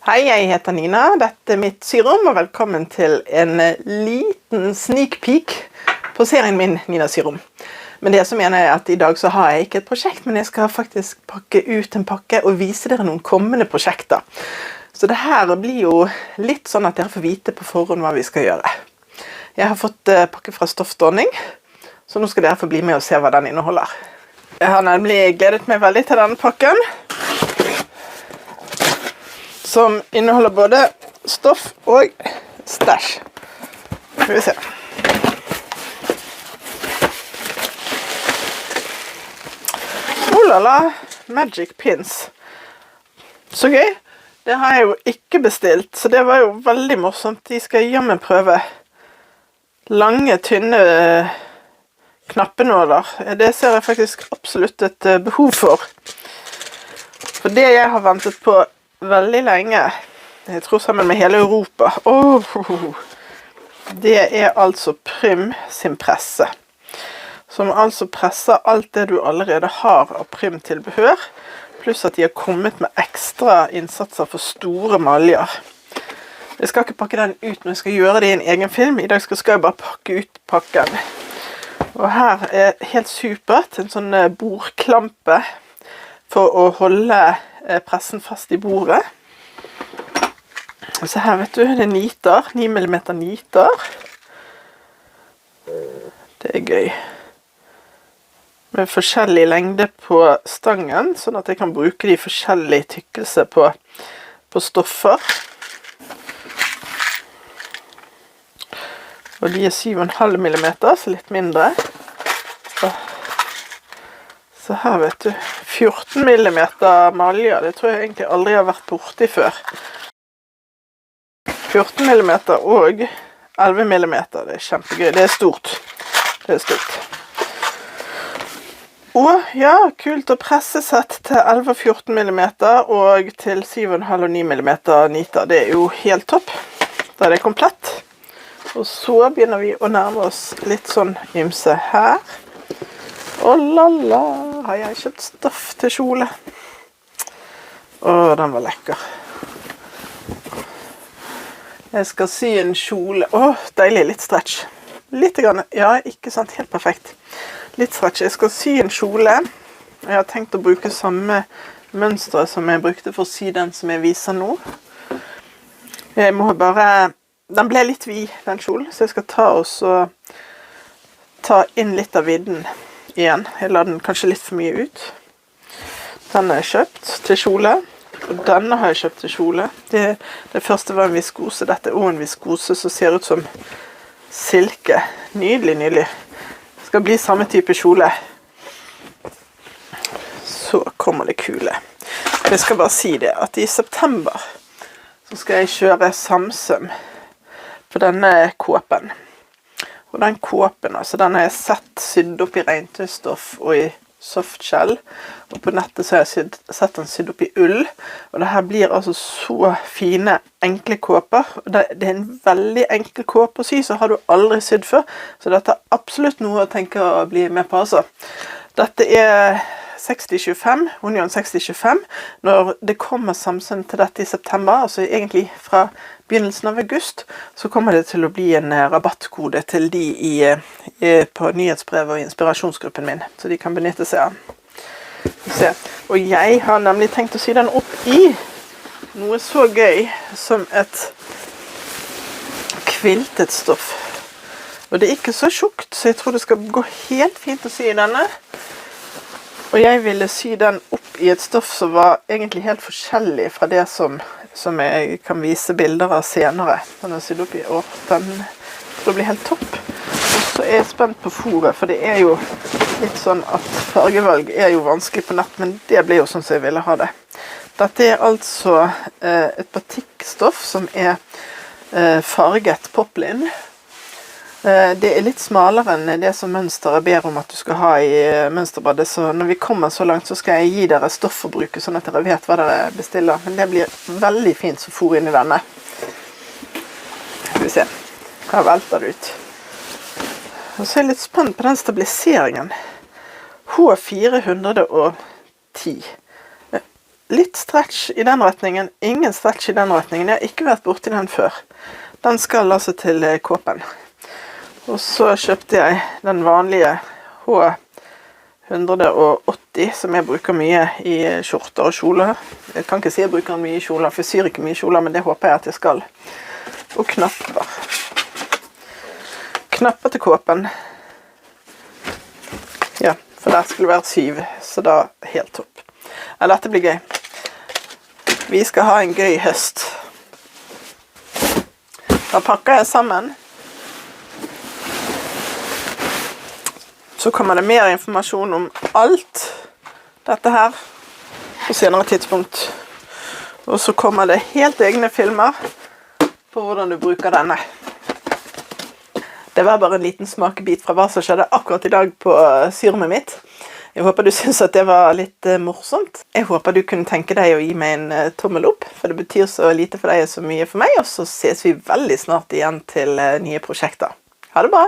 Hei, jeg heter Nina. Dette mitt syrom, og velkommen til en liten sneak peek på serien min, Nina Syrom. Men det som mener jeg at i dag så har jeg ikke et prosjekt, men jeg skal faktisk pakke ut en pakke og vise dere noen kommende prosjekter. Så det her blir jo litt sånn at dere får vite på forhånd hva vi skal gjøre. Jeg har fått pakke fra Stoff Dronning, så nå skal dere få bli med og se hva den inneholder. Jeg har nemlig gledet meg veldig til denne pakken, som inneholder både stoff og stæsj. Skal vi se. Olala, Magic Pins. Så gøy. Det har jeg jo ikke bestilt, så det var jo veldig morsomt. De skal jammen prøve. Lange, tynne knappenåler. Det ser jeg faktisk absolutt et behov for. For det jeg har ventet på veldig lenge, jeg tror sammen med hele Europa, det er altså Prym sin presse, som altså presser alt det du allerede har av Prym-tilbehør, pluss at de har kommet med ekstra innsatser for store maljer. Jeg skal ikke pakke den ut når jeg skal gjøre det i en egen film. I dag skal jeg bare pakke ut pakken. Og her er helt supert en sånn bordklampe for å holde pressen fast i bordet. Så her vet du, det er niter, 9 mm niter. Det er gøy. Med forskjellig lengde på stangen, sånn at jeg kan bruke de forskjellige tykkelse på stoffer. Og de er 7,5 mm, så litt mindre. Så her vet du, 14 mm maljer, det tror jeg egentlig aldri har vært borti før. 14 mm og 11 mm, det er kjempegøy, det er stort. Det er stort. Og ja, kult å presse sett til 11 og 14 mm og til 7,5 og 9 mm niter, det er jo helt topp. Da er det komplett. Og så begynner vi å nærme oss litt sånn ymse her. Lala, har jeg kjøpt stoff til kjole. Den var lekker. Jeg skal sy en kjole. Deilig, litt stretch. Litt grann, ja, ikke sant, helt perfekt. Litt stretch. Jeg skal sy en kjole. Jeg har tenkt å bruke samme mønstre som jeg brukte for å sy den som jeg viser nå. Jeg må bare... Den ble litt vid, den kjolen, så jeg skal ta inn litt av vidden igjen. Jeg la den kanskje litt for mye ut. Den har jeg kjøpt til kjole, og denne har jeg kjøpt til kjole. Det første var en viskose. Dette er også en viskose som ser ut som silke. Nydelig, nydelig. Det skal bli samme type kjole. Så kommer det kule. Jeg skal bare si det, at i september så skal jeg kjøre Samsøm på denne kåpen. Og den kåpen, altså, den har jeg sydd opp i regntøystoff og i softshell. Og på nettet så har jeg sett den sydd opp i ull. Og det her blir altså så fine, enkle kåper. Det er en veldig enkel kåpe å sy, så har du aldri sydd før. Så dette er absolutt noe å tenke å bli med på, altså. Dette er 60-25, Union 60-25. Når det kommer Samsung til dette i september, altså egentlig fra begynnelsen av august, så kommer det til å bli en rabattkode til de på nyhetsbrevet og inspirasjonsgruppen min, så de kan benytte seg av. Og jeg har nemlig tenkt å sy den opp i noe så gøy som et kviltet stoff. Og det er ikke så tjukt, så jeg tror det skal gå helt fint å sy denne. Og jeg ville sy den opp i et stoff som var egentlig helt forskjellig fra det som jeg kan vise bilder av senere. Den er sydd opp i, den blir helt topp. Og så er jeg spent på fôret, for det er jo litt sånn at fargevalg er jo vanskelig på nett, men det blir jo sånn som jeg ville ha det. Dette er altså et batikkstoff som er farget poplin. Det er litt smalere enn det som mønsteret ber om at du skal ha i mønsterbadet, så når vi kommer så langt så skal jeg gi dere stoff å bruke, sånn at dere vet hva dere bestiller. Men det blir veldig fint som fôr inn i denne. Skal vi se, her velter det ut. Og så er jeg litt spent på den stabiliseringen. H410. litt stretch i den retningen, ingen stretch i den retningen. Jeg har ikke vært borti den før. Den skal altså til kåpen. Og så kjøpte jeg den vanlige H180, som jeg bruker mye i skjorter og kjoler. Jeg kan ikke si jeg bruker den mye i kjoler, for jeg syr ikke mye i kjoler, men det håper jeg at jeg skal. Og knapper. Knapper til kåpen. Ja, for der skulle det være 7, så da helt topp. Ja, dette blir gøy. Vi skal ha en gøy høst. Da pakker jeg sammen. Så kommer det mer informasjon om alt dette her på senere tidspunkt. Og så kommer det helt egne filmer på hvordan du bruker denne. Det var bare en liten smakebit fra hva som skjedde akkurat i dag på syrommet mitt. Jeg håper du synes at det var litt morsomt. Jeg håper du kunne tenke deg å gi meg en tommel opp, for det betyr så lite for deg og så mye for meg, og så ses vi veldig snart igjen til nye prosjekter. Ha det bra!